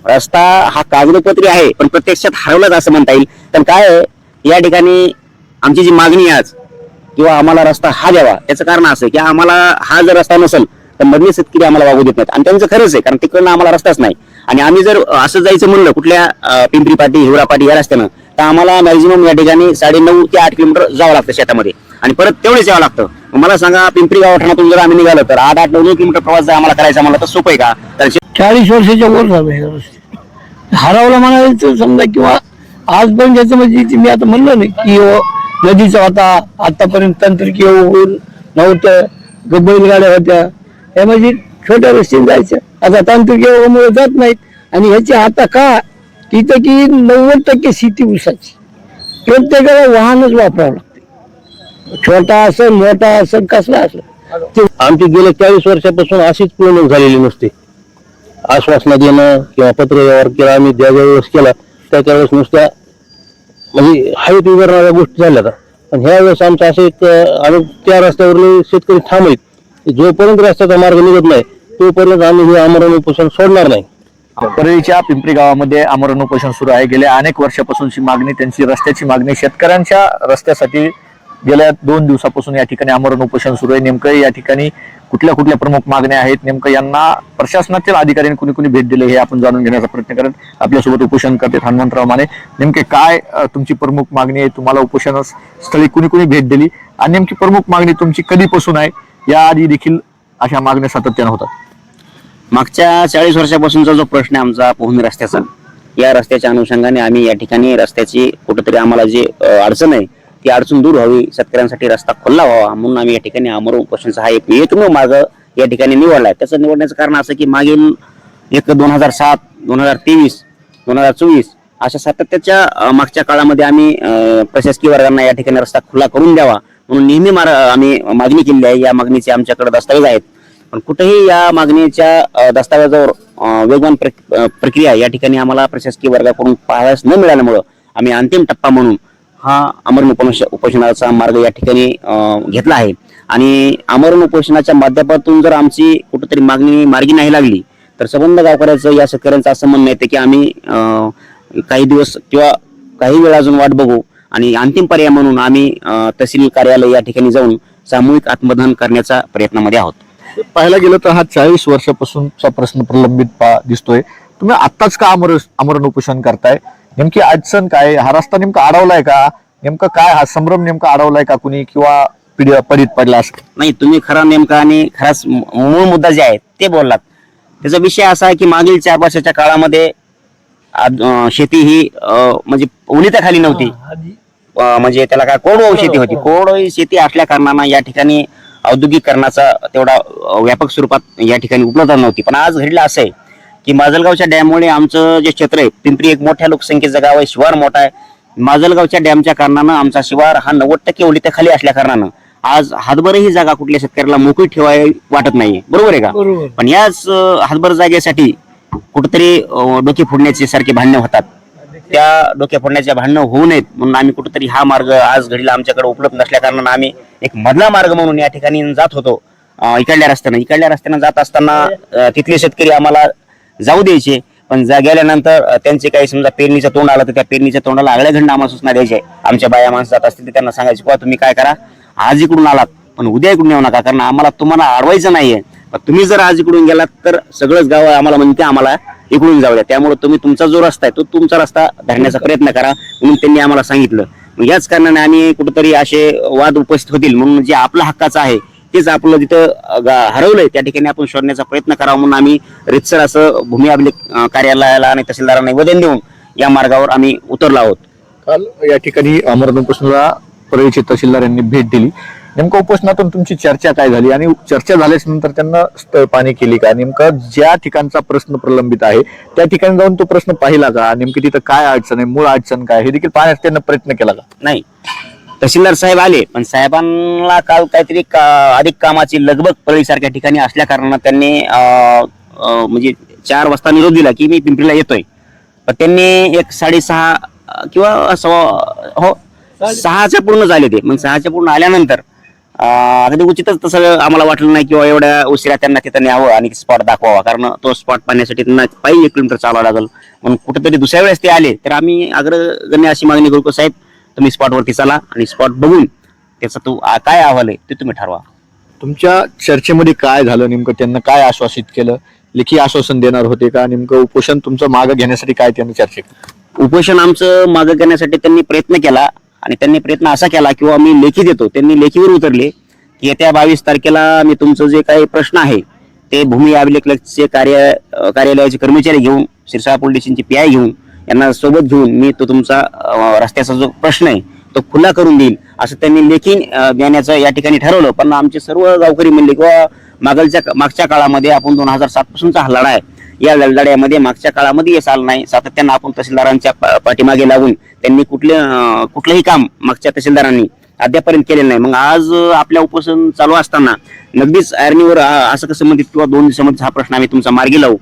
रस्ता हा कागदोपत्री आहे पण प्रत्यक्षात हरवलाच असं म्हणता येईल. पण काय आहे, या ठिकाणी आमची जी मागणी आहे आज किंवा आम्हाला रस्ता हा द्यावा, त्याचं कारण असं की आम्हाला हा जर रस्ता नसेल तर मधले शेतकरी आम्हाला वागू देत नाहीत. आणि त्यांचं खरंच आहे, कारण तिकडनं आम्हाला रस्ताच नाही. आणि आम्ही जर असं जायचं म्हणलं कुठल्या पिंपरी पाटी हिवरा पाटी या रस्त्यानं, तर आम्हाला मॅक्झिमम या ठिकाणी 9.5 ते 8 किलोमीटर जावं लागतं शेतामध्ये आणि परत तेवढेच यावं लागतं. मला सांगा, पिंपरी गावठाणातून जर आम्ही निघालो तर 8-9 किलोमीटर प्रवास जर आम्हाला करायचा म्हणलं तर सोपं आहे का? तर 40 वर्षाच्या वर झालं हे रस्ते हरवला म्हणायचं समजा. किंवा आज पण ज्याचं म्हणजे मी आता म्हणलं नाही की नदीचा होता, आतापर्यंत तांत्रिक नव्हतं, बैलगाड्या होत्या, हे म्हणजे छोट्या रस्त्याने जायचं. आता तांत्रिक योगामुळे जात नाहीत. आणि ह्याची आता का तिथं की 90% शेती ऊसाची, प्रत्येकाला वाहनच वापरावं लागते, छोटा असेल मोठा असेल कसला असेल. आमची गेल्या 40 वर्षापासून अशीच पूर्ण झालेली नसते. आश्वासना देणं किंवा पत्र व्यवहार केला आम्ही ज्या वेळेस केला त्यावेळेस नुसत्या म्हणजे हवेत विरणाऱ्या गोष्टी झाल्या. पण ह्या वेळेस आमचं असं एक आम्ही त्या रस्त्यावरले शेतकरी थांबआहेत, जोपर्यंत रस्त्याचा मार्ग निघत नाही तोपर्यंत आम्ही हे आमरण उपोषण सोडणार नाही. परळीच्या पिंपरी गावामध्ये आमरण उपोषण सुरू आहे. गेल्या अनेक वर्षापासूनची मागणी, त्यांची रस्त्याची मागणी, शेतकऱ्यांच्या रस्त्यासाठी गेल्या 2 दिवसापासून या ठिकाणी आमरण उपोषण सुरू आहे. नेमकं या ठिकाणी कुठल्या कुठल्या प्रमुख मागण्या आहेत, नेमकं यांना प्रशासनातील अधिकाऱ्यांनी कुणी कुणी भेट दिली हे आपण जाणून घेण्याचा प्रयत्न करत आपल्यासोबत उपोषण करते हनुमंतराव माने. नेमके काय तुमची प्रमुख मागणी आहे, तुम्हाला उपोषण स्थळी कुणी कुणी भेट दिली आणि नेमकी प्रमुख मागणी तुमची कधीपासून आहे? याआधी देखील अशा मागण्या सातत्यानं होतात. मागच्या 40 वर्षापासूनचा जो प्रश्न आहे आमचा पोहणी रस्त्याचा, या रस्त्याच्या अनुषंगाने आम्ही या ठिकाणी रस्त्याची कुठेतरी आम्हाला जी अडचण आहे ती अडचण दूर व्हावी, शेतकऱ्यांसाठी रस्ता खुला व्हावा म्हणून आम्ही या ठिकाणी आमरण उपोषणचा हा एकमेव मार्ग या ठिकाणी निवडलाय. त्याचं निवडण्याचं कारण असं की मागील 2007, 2023, 2024 अशा सातत्याच्या मागच्या काळामध्ये आम्ही प्रशासकीय वर्गांना या ठिकाणी रस्ता खुला करून द्यावा म्हणून नेहमी आम्ही मागणी केली आहे. या मागणीचे आमच्याकडे दस्तावेज आहेत, पण कुठेही या मागणीच्या दस्तावेजावर वेगवान प्रक्रिया या ठिकाणी आम्हाला प्रशासकीय वर्गाकडून पाहायला न मिळाल्यामुळं आम्ही अंतिम टप्पा म्हणून हा आमरण उपोषणाचा मार्ग या ठिकाणी घेतला आहे. आणि आमरण उपोषणाच्या माध्यमातून जर आमची कुठेतरी मागणी मार्गी नाही लागली तर संबंध गावकऱ्याचं या शेतकऱ्यांचं असं म्हणणं येते की आम्ही काही दिवस किंवा काही वेळ अजून वाट बघू आणि अंतिम पर्याय म्हणून आम्ही तहसील कार्यालय या ठिकाणी जाऊन सामूहिक आत्मदहन करण्याच्या प्रयत्नामध्ये आहोत. पाहायला गेलं तर हा 40 वर्षापासूनचा प्रश्न प्रलंबित दिसतोय. तुम्ही आत्ताच का आमरण उपोषण करताय? नेमकी अडचण काय? हा रस्ता नेमका अडवलाय का? नेमकं काय हा संभ्रम नेमका अडवलाय का कुणी किंवा पडीत पडला असं? नाही, तुम्ही खरा नेमका आणि खराच मूळ मुद्दा जे आहे ते बोललात. त्याचा विषय असा आहे की मागील 4 वर्षाच्या काळामध्ये शेती ही म्हणजे ओलिताखाली नव्हती, म्हणजे त्याला काय कोरडवाहू शेती होती. कोरडवाहू शेती असल्या कारणानं या ठिकाणी औद्योगिकरणाचा तेवढा व्यापक स्वरूपात या ठिकाणी उपलब्ध नव्हती. पण आज घडलं असं आहे की माजलगावच्या डॅममुळे आमचं जे क्षेत्र आहे, पिंपरी एक मोठ्या लोकसंख्येचं गाव आहे, शिवार मोठा आहे. माजलगावच्या डॅमच्या कारणानं आमचा शिवार हा 90% ओलिताखाली असल्या कारणानं आज हातभर ही जागा कुठल्या शेतकऱ्याला मोकळी ठेवाय वाटत नाहीये. बरोबर आहे का? पण याच हातभर जागेसाठी कुठेतरी डोके फोडण्याचे सारखे भांडणं होतात. त्या डोक्या फोडण्याच्या भांडणं होऊ नयेत म्हणून आम्ही कुठेतरी हा मार्ग आज घडीला आमच्याकडे उपलब्ध नसल्या कारणानं आम्ही एक मधला मार्ग म्हणून या ठिकाणी जात होतो. इकडल्या रस्त्यानं जात असताना तिथले शेतकरी आम्हाला जाऊ द्यायचे, पण गेल्यानंतर त्यांचे काही समजा पेरणीचं तोंड आलं तर त्या पेरणीच्या तोंडाला आगळ्या घंड आम्हाला सूचना द्यायचे. आमच्या बाया माणसं जात असतील तर त्यांना सांगायचे की तुम्ही काय करा, आज इकडून आलात पण उद्या इकडून येऊ नका, कारण आम्हाला तुम्हाला अडवायचं नाहीये. तुम्ही जर आज इकडून गेलात तर सगळंच गाव आम्हाला म्हणते आम्हाला इकडून जाऊ द्या, त्यामुळे तुम्ही तुमचा जो रस्ता आहे तो तुमचा रस्ता धरण्याचा प्रयत्न करा म्हणून त्यांनी आम्हाला सांगितलं. याच कारणाने आम्ही कुठेतरी असे वाद उपस्थित होतील म्हणून जे आपलं हक्काचं आहे तेच आपलं जिथं हरवलंय त्या ठिकाणी आपण शोधण्याचा प्रयत्न करावा म्हणून आम्ही रितसर असं भूमी अभिलेख कार्यालयाला आणि तहसीलदारांना निवेदन देऊन या मार्गावर आम्ही उतरलो आहोत. काल या ठिकाणी आमरण उपोषणाला परळीचे तहसीलदार यांनी भेट दिली. नेमकं उपोषणातून तुमची चर्चा काय झाली आणि चर्चा झाल्याच्या नंतर त्यांना स्थळ पाणी केली का? नेमकं ज्या ठिकाणचा प्रश्न प्रलंबित आहे त्या ठिकाणी जाऊन तो प्रश्न पाहिला का? नेमकी तिथं काय अडचण आहे, मूळ अडचण काय हे देखील पाहण्याचा त्यांना प्रयत्न केला का? नाही, तहसीलदार साहेब आले पण साहेबांना काल काहीतरी अधिक कामाची लगबग परळीसारख्या ठिकाणी असल्या कारणानं त्यांनी म्हणजे 4 वाजता निरोप दिला की मी पिंपरीला येतोय. पण त्यांनी एक 6:30 किंवा 6च्या पूर्ण झाले ते. मग 6च्या पूर्ण आल्यानंतर अगदी उचितच तसं आम्हाला वाटलं नाही किंवा एवढ्या उशिरा त्यांना तिथं न्यावं आणि स्पॉट दाखवावा, कारण तो स्पॉट पाहण्यासाठी त्यांना पायी 1 किलोमीटर चालावं लागेल. म्हणून कुठेतरी दुसऱ्या वेळेस ते आले तर आम्ही अग्रगण्य अशी मागणी करू की साहेब तुम्ही स्पॉटवरती चला आणि स्पॉट बघून त्याचा तो काय अहवाल आहे ते तुम्ही ठरवा. तुमच्या चर्चेमध्ये काय झालं नेमकं? त्यांना काय आश्वासित केलं? लेखी आश्वासन देणार होते का? नेमकं उपोषण तुमचं मागं घेण्यासाठी काय त्यांनी चर्चा केली? उपोषण आमचं मागं घेण्यासाठी त्यांनी प्रयत्न केला आणि त्यांनी प्रयत्न असा केला किंवा मी लेखी देतो, त्यांनी लेखीवर उतरले की येत्या 22 तारखेला मी तुमचं जे काही प्रश्न आहे ते भूमी अभिलेखचे कार्यालयाचे कर्मचारी घेऊन, शिरसाळ पोलीस स्टेशनची PI घेऊन, यांना सोबत घेऊन मी तो तुमचा रस्त्याचा जो प्रश्न आहे तो खुला करून देईल असं त्यांनी लेखी देण्याचं या ठिकाणी ठरवलं. पण आमचे सर्व गावकरी म्हणले किंवा मागच्या काळामध्ये आपण 2007 पासूनचा हा लढा आहे, या लढ्यामध्ये मागच्या काळामध्ये यश आलं नाही. सातत्यानं आपण तहसीलदारांच्या पाठीमागे लागून त्यांनी कुठलंही काम मागच्या तहसीलदारांनी अद्यापर्यंत केलेलं नाही. मग आज आपल्या उपोषण चालू असताना नगदीच आर्मीवर असं कसं म्हणतात किंवा 2 दिवसामध्ये हा प्रश्न आम्ही तुमचा मार्गी लावू,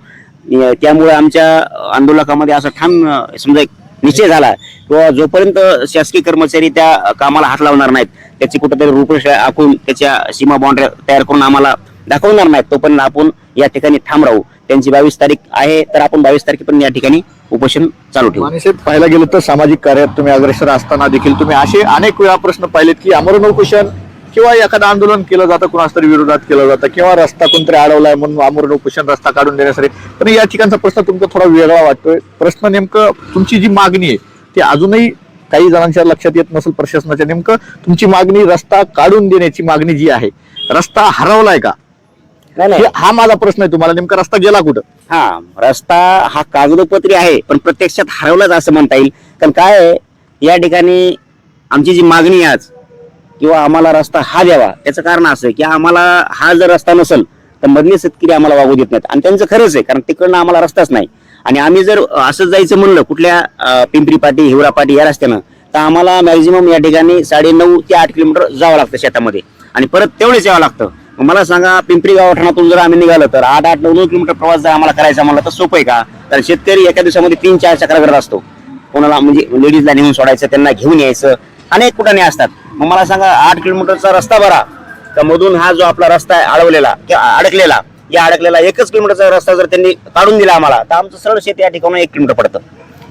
त्यामुळे आमच्या आंदोलकामध्ये असं ठाम समजा एक निश्चय झाला किंवा जोपर्यंत शासकीय कर्मचारी त्या कामाला हात लावणार नाहीत, त्याची कुठेतरी रूपरेषा आखून त्याच्या सीमा बाउंड्री तयार करून आम्हाला दाखवणार नाहीत, तोपर्यंत आपण या ठिकाणी ठाम राहू. त्यांची 22 तारीख आहे तर आपण 22 तारखेपर्यंत या ठिकाणी उपोषण चालू ठेवू. मानेसाहेब, पाहायला गेलं तर सामाजिक कार्यात तुम्ही अग्रेसर असताना देखील तुम्ही असे अनेक वेळा प्रश्न पाहिलेत की आमरण उपोषण किंवा एखादं आंदोलन केलं जातं, कुणास तरी विरोधात केलं जातं किंवा रस्ता कोणतरी अडवलाय म्हणून आमरण उपोषण रस्ता काढून देण्यासाठी. पण या ठिकाणचा प्रश्न तुमचा थोडा वेगळा वाटतोय. प्रश्न नेमकं तुमची जी मागणी आहे ती अजूनही काही जणांच्या लक्षात येत नसेल प्रशासनाच्या. नेमकं तुमची मागणी रस्ता काढून देण्याची मागणी जी आहे, रस्ता हरवलाय का? नाही, हा माझा प्रश्न आहे तुम्हाला. नेमका रस्ता गेला कुठं? हा रस्ता हा कागदोपत्री आहे पण प्रत्यक्षात हरवलाच असं म्हणता येईल. कारण काय आहे, या ठिकाणी आमची जी मागणी आहे आज किंवा आम्हाला रस्ता हा द्यावा, त्याचं कारण असं आहे की आम्हाला हा जर रस्ता नसेल तर मधले शेतकरी आम्हाला वागू देत नाहीत. आणि त्यांचं खरंच आहे, कारण तिकडनं आम्हाला रस्ताच नाही. आणि आम्ही जर असं जायचं म्हणलं कुठल्या पिंपरी पाटी, हिवरा पाटी या रस्त्यानं, तर आम्हाला मॅक्झिमम या ठिकाणी 9.5 ते 8 किलोमीटर जावं लागतं शेतामध्ये आणि परत तेवढेच यावं लागतं. मला सांगा, पिंपरी गावठाणातून जर आम्ही निघालो तर 8-9 किलोमीटर प्रवास जर आम्हाला करायचा म्हणलं तर सोपं आहे का? तर शेतकरी एका दिवसामध्ये 3-4 चक्रा करत असतो. कोणाला म्हणजे लेडीजला नेऊन सोडायचं, त्यांना घेऊन यायचं, अनेक कुठाने असतात. मग मला सांगा 8 किलोमीटरचा रस्ता भरा तर मधून हा जो आपला रस्ता आहे अडवलेला किंवा अडकलेला, या अडकलेला 1 किलोमीटरचा रस्ता जर त्यांनी काढून दिला आम्हाला तर आमचं सरळ शेत या ठिकाणी 1 किलोमीटर पडतं.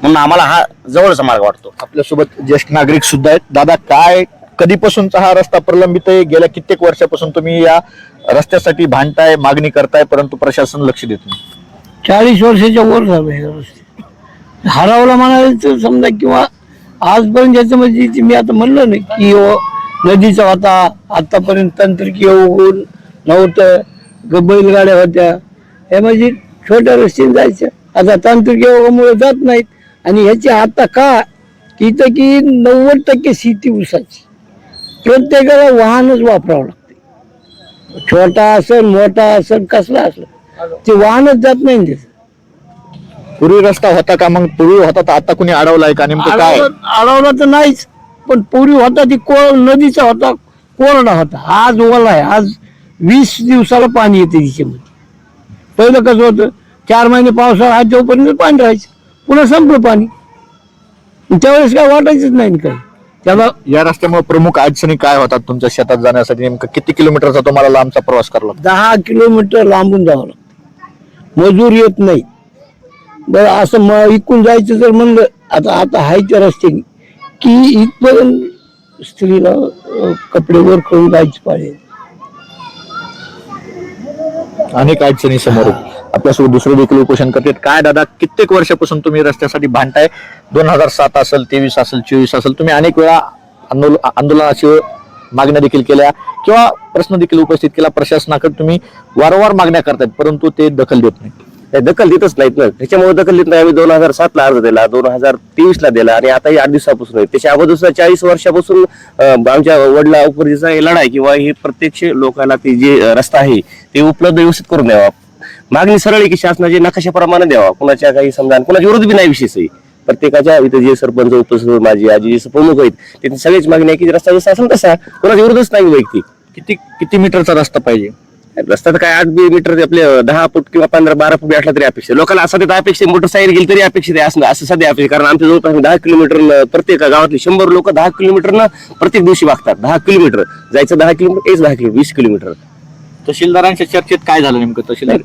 म्हणून आम्हाला हा जवळचा मार्ग वाटतो. आपल्यासोबत ज्येष्ठ नागरिक सुद्धा आहेत. दादा, काय कधीपासूनचा हा रस्ता प्रलंबित आहे? गेल्या कित्येक वर्षापासून तुम्ही या रस्त्यासाठी भांडताय, मागणी करताय, परंतु प्रशासन लक्ष देत नाही. 40 वर्षाच्या वर झालं हे रस्ते. हरवला म्हणायचं समजा किंवा आजपर्यंत याच्यामध्ये मी आता म्हणलं नाही की नदीचा होता, आतापर्यंत तांत्रिकीय होऊन नव्हतं, बैलगाड्या होत्या, हे म्हणजे छोट्या रस्त्याने जायच्या. आता तांत्रिकीय योगामुळे जात नाहीत. आणि ह्याची आता का इथं की 90% शेती ऊसाची, प्रत्येकाला वाहनच वापरावं लागते. छोटा असेल, मोठा असेल, कसला असेल, ते वाहनच जात नाही त्याचं. पूर्वी रस्ता होता का? मग पूर्वी होता तर आता कुणी अडवलाय का? नेमकं काय? अडवला तर नाहीच, पण पूर्वी होता ती नदीचा होता, कोरडा होता. आज ओला आहे. आज 20 दिवसाला पाणी येते तिच्यामध्ये. पहिलं कसं होतं, 4 महिने पावसाळा आहे तोपर्यंत पाणी राहायचं, पुन्हा संपलं पाणी. त्यावेळेस काय वाटायचंच नाही काही. त्याला या रस्त्यामुळे प्रमुख अडचणी काय होतात तुमच्या शेतात जाण्यासाठी? नेमकं किती किलोमीटरचा तुम्हाला लांबचा प्रवास करावा लागतो? 10 किलोमीटर लांबून जावं लागतं. मजूर येत नाही. बरं, असं इकून जायचं जर म्हणलं, आता हायच्या रस्त्याने की इथपर्यंत स्त्रीला कपडे वर करून जायची पाहिजे. अनेक अडचणी समोर आहेत. आपल्यासोबत दुसरे देखील उपोषण करतात. काय दादा, कित्येक वर्षापासून तुम्ही रस्त्यासाठी भांडताय? 2007 असेल, 23 असेल, 24 असेल, तुम्ही अनेक वेळा आंदोलनाची मागण्या देखील केल्या किंवा प्रश्न देखील उपस्थित केला. प्रशासनाकडे तुम्ही वारंवार मागण्या करतायत, परंतु ते दखल देत नाही. दखल देतच नाहीत ना. त्याच्यामुळे दखल देत नाही. आम्ही 2007 ला अर्ज दिला, 2023 ला दिला आणि आता 8 दिवसापासून आहे. त्याच्या अगोदर 40 वर्षापासून आमच्या वडला उपरीचा हे लढाई किंवा हे प्रत्यक्ष लोकांना ते जे रस्ता आहे ते उपलब्ध व्यवस्थित करून द्यावा. मागणी सरळ आहे की शासनाचे नकाशाप्रमाणे द्यावा. कुणाच्या काही समजा कुणाच्या विरोध बी नाही विशेष आहे. प्रत्येकाच्या इथं जे सरपंच, उपसरपंच, माझी आजी जे प्रमुख आहेत त्यांची सगळीच मागणी आहे की रस्ता जसा असेल तसा, कुणाचा विरोधच नाही वैयक्तिक. किती मीटरचा रस्ता पाहिजे? रस्ता तर काय 8 मीटर आपले 10 फूट किंवा 15-12 फूट असला तरी अपेक्षित आहे. लोकांना असं अपेक्षित मोटरसायकल गेली तरी अपेक्षित आहे असं सध्या अपेक्षित. कारण आमच्या जवळपास 10 किलोमीटर प्रत्येक गावातले 100 लोक 10 किलोमीटरनं प्रत्येक दिवशी वागतात. 10 किलोमीटर जायचं, 10 किलोमीटर यायचं 10 किलोमीटर, 20 किलोमीटर. तहसीलदारांच्या चर्चेत काय झालं नेमकं?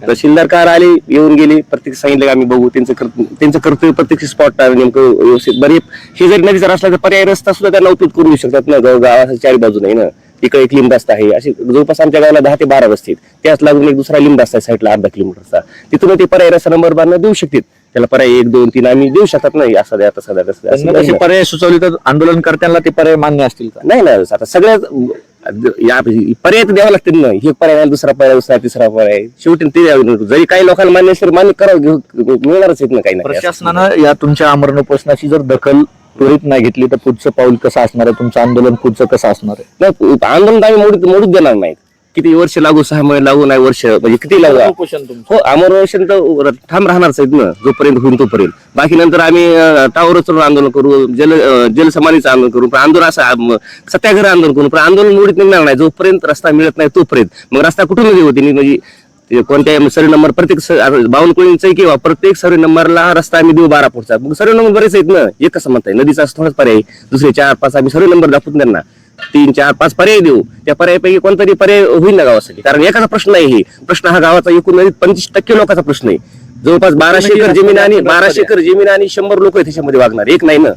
तहसीलदार कार आले, येऊन गेले, प्रत्येक सांगितलं की आम्ही बघू. त्यांचं कर्तव्य प्रत्येक स्पॉट नेमकं व्यवस्थित. बरे हे जरी नदीचा रस्ता तर पर्याय रस्ता सुद्धा त्यांना उपयोग करू शकतात ना. गावाच्या चारी बाजू नाही ना. इकडे एक लिंब रस्ता आहे, असे जवळपास आमच्या गावाला 10 ते 12 रस्ते आहेत. त्याच लागून एक दुसरा लिंब रस्ता आहे साईडला अर्धा किलोमीटरचा. तिथून ते पर्याय रस्ता नंबर बांधणं देऊ शकतात. त्याला पर्याय 1, 2, 3 आम्ही देऊ शकतात नाही. असा द्या तसा द्या तसं त्यांना तसे पर्याय सुचवले तर आंदोलनकर्त्यांना ते पर्याय मान्य असतील का? नाही ना. आता सगळ्यात पर्याय तर द्यावा लागतील ना. हे पर्याय दुसरा पर्याय, दुसरा तिसरा पर्याय, शेवटी ते जरी काही लोकांना मान्य असेल मान्य करावं, मिळणारच आहेत ना काही ना काही. प्रशासनानं या तुमच्या आमरण उपोषणाची जर दखल त्वरित नाही घेतली तर पुढचं पाऊल कसं असणार आहे? तुमचं आंदोलन पुढचं कसं असणार आहे? नाही, आंदोलन आम्ही मोडूच देणार नाही. किती वर्ष लागू, 6 महिने लागू, नाही वर्ष म्हणजे किती लागू. उपोषण तुमचं हो, अमरवशन तर ठाम राहणारच आहेत ना जोपर्यंत होईल तोपर्यंत. बाकी नंतर आम्ही टावरच आंदोलन करू, जलसमाधीचं आंदोलन करू, पण आंदोलन असं सत्याग्रह आंदोलन करू, पण आंदोलन मोडीत निघणार नाही जोपर्यंत रस्ता मिळत नाही तोपर्यंत. मग रस्ता कुठून होती म्हणजे कोणत्या सर्वे नंबर प्रत्येक बावनकुळींचा किंवा प्रत्येक सर्वे नंबरला रस्ता आम्ही देऊ 12 फूटचा. मग सर्वे नंबर बरेच आहेत ना. एक कसं म्हणताय नदीचा थोडाच पर्याय, दुसरे 4-5 आम्ही सर्वे नंबर दाखवून त्यांना 3-4-5 पर्याय देऊ. त्या पर्यायापैकी कोणतरी पर्याय होईल ना गावासाठी. कारण एखादा प्रश्न आहे, हे प्रश्न हा गावाचा एकूण 25% लोकांचा प्रश्न आहे. जवळपास 1200 एकर जमीन आणि 100 लोक आहेत त्याच्यामध्ये वागणार, एक नाही ना.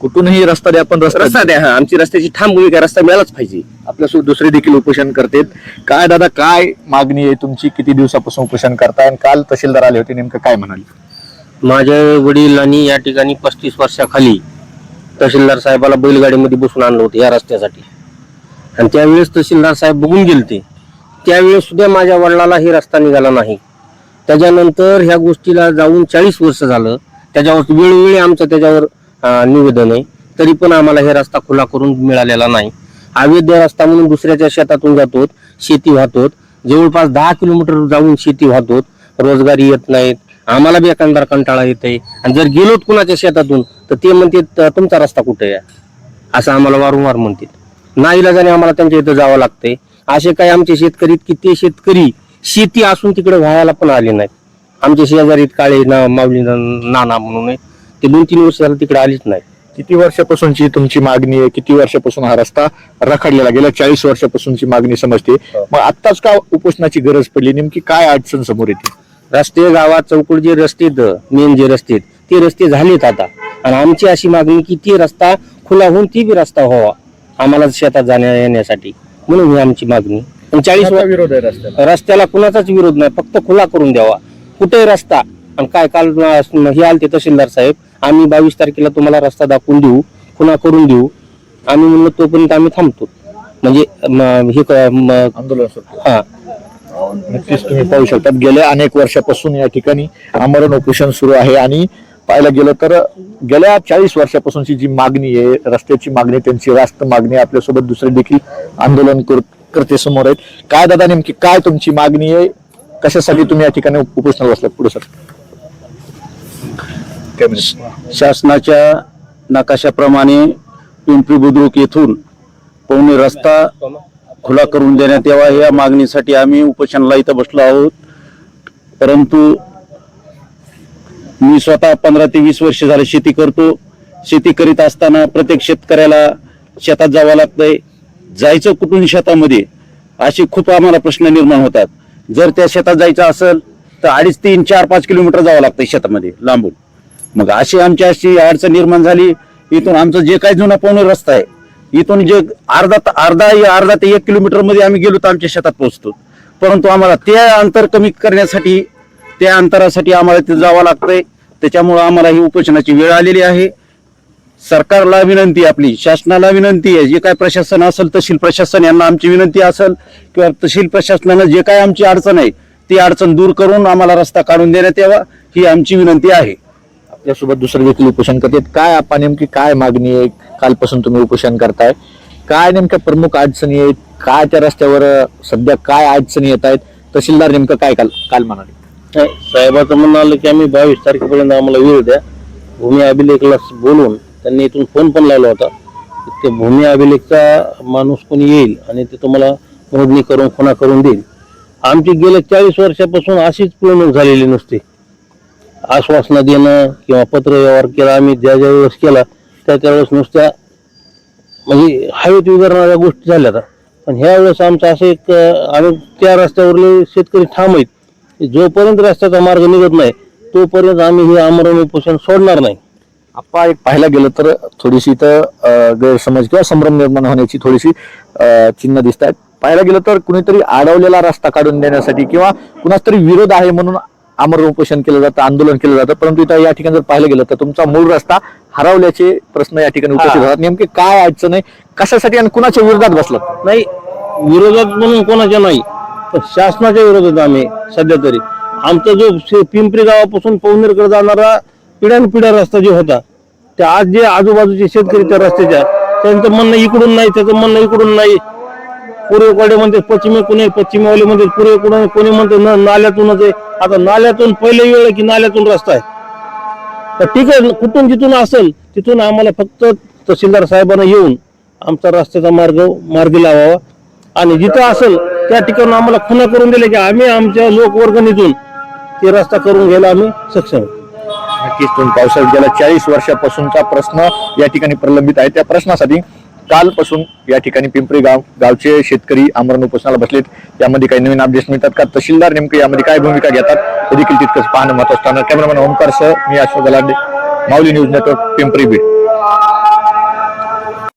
कुठूनही रस्ता द्या, पण रस्ता द्या. हा आमची रस्त्याची ठाम भूमिका आहे, रस्ता मिळालाच पाहिजे. आपल्यासोबत दुसरे देखील उपोषण करतात. काय दादा, काय मागणी आहे तुमची? किती दिवसापासून उपोषण करताय? आणि काल तहसीलदार आले होते, नेमकं काय म्हणाले? माझ्या वडिलांनी या ठिकाणी 35 वर्षाखाली तहसीलदार साहेबाला बैलगाडीमध्ये बसून आणलं होतं या रस्त्यासाठी. आणि त्यावेळेस तहसीलदार साहेब बघून गेलते. त्यावेळेस सुद्धा माझ्या वडिलाला हे रस्ता निघाला नाही. त्याच्यानंतर ह्या गोष्टीला जाऊन 40 वर्ष झालं. त्याच्यावर वेळोवेळी आमचं त्याच्यावर निवेदन आहे, तरी पण आम्हाला हे रस्ता खुला करून मिळालेला नाही. अवैध रस्ता म्हणून दुसऱ्याच्या शेतातून जातो, शेती वाहतो. जवळपास 10 किलोमीटर जाऊन शेती वाहतो. रोजगारी येत नाहीत. आम्हाला बी एखादा कंटाळा येतोय. आणि जर गेलोत कुणाच्या शेतातून तर ते म्हणतात तुमचा रस्ता कुठे आहे, असं आम्हाला वारंवार म्हणतात. नाईलाजाने आम्हाला त्यांच्या इथं जावं लागतंय. असे काही आमचे शेतकरी की ते शेतकरी शेती असून तिकडे व्हायला पण आले नाहीत. आमच्या शेजारीत काळे माऊली नाना म्हणून ते 2-3 वर्ष झालं तिकडे आलीच नाही. किती वर्षापासूनची तुमची मागणी आहे? किती वर्षापासून हा रस्ता रखडलेला? गेल्या 40 वर्षापासूनची मागणी समजते. मग आत्ताच का उपोषणाची गरज पडली? नेमकी काय अडचण समोर येते? रस्ते गावात चौकड जे रस्ते मेन जे रस्ते ते रस्ते झालेत आता. आणि आमची अशी मागणी की ती रस्ता खुला होऊन ती बी रस्ता व्हावा आम्हाला शेतात जाण्या येण्यासाठी, म्हणून ही आमची मागणी. 40 विरोध आहे रस्त्याला? रस्त्याला कुणाचाच विरोध नाही, फक्त खुला करून द्यावा. कुठे रस्ता. आणि काय काल हे आलते तहसीलदार साहेब, आम्ही 22 तारखेला तुम्हाला रस्ता दाखवून देऊ, खुला करून देऊ. आम्ही म्हणलो तोपर्यंत आम्ही थांबतो, म्हणजे हे आंदोलन सुरू. हा. नक्कीच तुम्ही पाहू शकता गेल्या अनेक वर्षापासून या ठिकाणी आमरण उपोषण सुरू आहे. आणि पाहायला गेलं तर गेल्या 40 वर्षापासूनची जी मागणी आहे, रस्त्याची मागणी, त्यांची रास्त मागणी. आपल्यासोबत दुसरे देखील आंदोलन करते समोर आहेत. काय दादा, नेमकी काय तुमची मागणी आहे? कशासाठी तुम्ही या ठिकाणी उपोषणाला बसलात? पुढे सर. शासनाच्या नकाशाप्रमाणे पिंपरी बुद्रुक येथून पवनी रस्ता खुला करून देण्यात यावा या मागणीसाठी आम्ही उपोषणाला इथं बसलो आहोत. परंतु मी स्वतः 15 ते 20 वर्ष झाले शेती करतो. शेती करीत असताना प्रत्येक शेतकऱ्याला शेतात जावं लागतंय. जायचं कुठून शेतामध्ये, असे खूप आम्हाला प्रश्न निर्माण होतात. जर त्या शेतात जायचं असेल तर 2.5, 3, 4, 5 किलोमीटर जावं लागतंय शेतामध्ये लांबून. मग अशी अडचण निर्माण झाली. इथून आमचं जे काही जुना पवनी रस्ता आहे, इथून जे अर्धा ते 1 किलोमीटर मध्ये आम्ही गेलो तर आमच्या शेतात पोहोचतो. परंतु आम्हाला ते अंतर कमी करण्यासाठी, त्या अंतरासाठी आम्हाला तिथे जावं लागतंय. त्याच्यामुळं आम्हाला ही उपोषणाची वेळ आलेली आहे. सरकारला विनंती, आपली शासनाला विनंती आहे, जे काय प्रशासन असेल, तहसील प्रशासन यांना आमची विनंती असेल किंवा तहसील प्रशासनानं जे काय आमची अडचण आहे ती अडचण दूर करून आम्हाला रस्ता काढून देण्यात यावा, ही आमची विनंती आहे. आपल्यासोबत दुसरे देखील उपोषण करतात. काय आपण नेमकी काय मागणी आहे? कालपासून तुम्ही उपोषण करताय. काय नेमक्या प्रमुख अडचणी आहेत? काय त्या रस्त्यावर सध्या काय अडचणी येत आहेत? तहसीलदार नेमकं काय काल म्हणाले? साहेबाचं म्हणणं आलं की आम्ही 22 तारखेपर्यंत आम्हाला वेळ द्या. भूमी अभिलेखला बोलून त्यांनी इथून फोन पण लावला होता. ते भूमी अभिलेखचा माणूस कोणी येईल आणि ते तुम्हाला मोजणी करून खुणा करून देईल. आमची गेल्या 40 वर्षापासून अशीच पिळवणूक झालेली नसते. आश्वासनं देणं किंवा पत्र व्यवहार केला आम्ही ज्या ज्या वेळेस केला त्या त्यावेळेस नुसत्या म्हणजे हवेत विगरणाऱ्या गोष्टी झाल्या. पण ह्या वेळेस आमचं असं एक आम्ही त्या रस्त्यावरले शेतकरी ठाम आहेत की जोपर्यंत रस्त्याचा मार्ग निघत नाही तोपर्यंत आम्ही हे आमरण उपोषण सोडणार नाही. आपण एक पाहायला गेलं तर थोडीशी इथं गैरसमज किंवा संभ्रम निर्माण होण्याची थोडीशी चिन्ह दिसत आहेत. पाहायला गेलं तर कुणीतरी अडवलेला रस्ता काढून देण्यासाठी किंवा कुणाच तरी विरोध आहे म्हणून आमरण उपोषण केलं जातं, आंदोलन केलं जातं. परंतु इथं या ठिकाणी जर पाहायला गेलं तर तुमचा मूळ रस्ता हरवल्याचे प्रश्न या ठिकाणी उपस्थित होतात. नेमके काय अडचण आहे, कशासाठी आणि कुणाच्या विरोधात बसलात? नाही, विरोधात म्हणून कोणाच्या नाही, पण शासनाच्या विरोधात आम्ही सध्या तरी. आमचा जो पिंपरी गावापासून पवनेरकडे जाणारा पिढ्यानपिढ्या रस्ता जो होता त्या आज जे आजूबाजूचे शेतकरी त्या रस्त्याच्या त्यांचं म्हणणं इकडून नाही, त्याचं म्हणणं इकडून नाही. पूर्वेकडे म्हणते पश्चिमे कुणी, पश्चिमेवाले म्हणते पूर्वेकडून, कोणी म्हणते नाल्यातूनच आहे. आता नाल्यातून पहिले वेळ आहे की नाल्यातून रस्ता आहे. तर ठीक आहे, कुठून जिथून असेल तिथून आम्हाला फक्त तहसीलदार साहेबांना येऊन आमचा रस्त्याचा मार्गी लावावा आणि जिथं असेल त्या ठिकाणी आम्हाला खुणा करून दिले की आम्ही आमच्या लोकवर्गणीतून ते रस्ता करून घ्यायला आम्ही सक्षम आहे. नक्कीच तुम्ही पाहू शकता गेल्या 40 वर्षापासूनचा प्रश्न या ठिकाणी प्रलंबित आहे. त्या प्रश्नासाठी कालपासून या ठिकाणी पिंपरी गावचे शेतकरी आमरण उपोषणाला बसलेत. यामध्ये काही नवीन अपडेट्स मिळतात का, तहसीलदार नेमके यामध्ये काय भूमिका घेतात हे देखील तितकंच पाहणं महत्त्वाचं. कॅमेरामॅन ओमकार सह मी अशोक गलांडे, माऊली न्यूज नेटवर्क, पिंपरी बीड.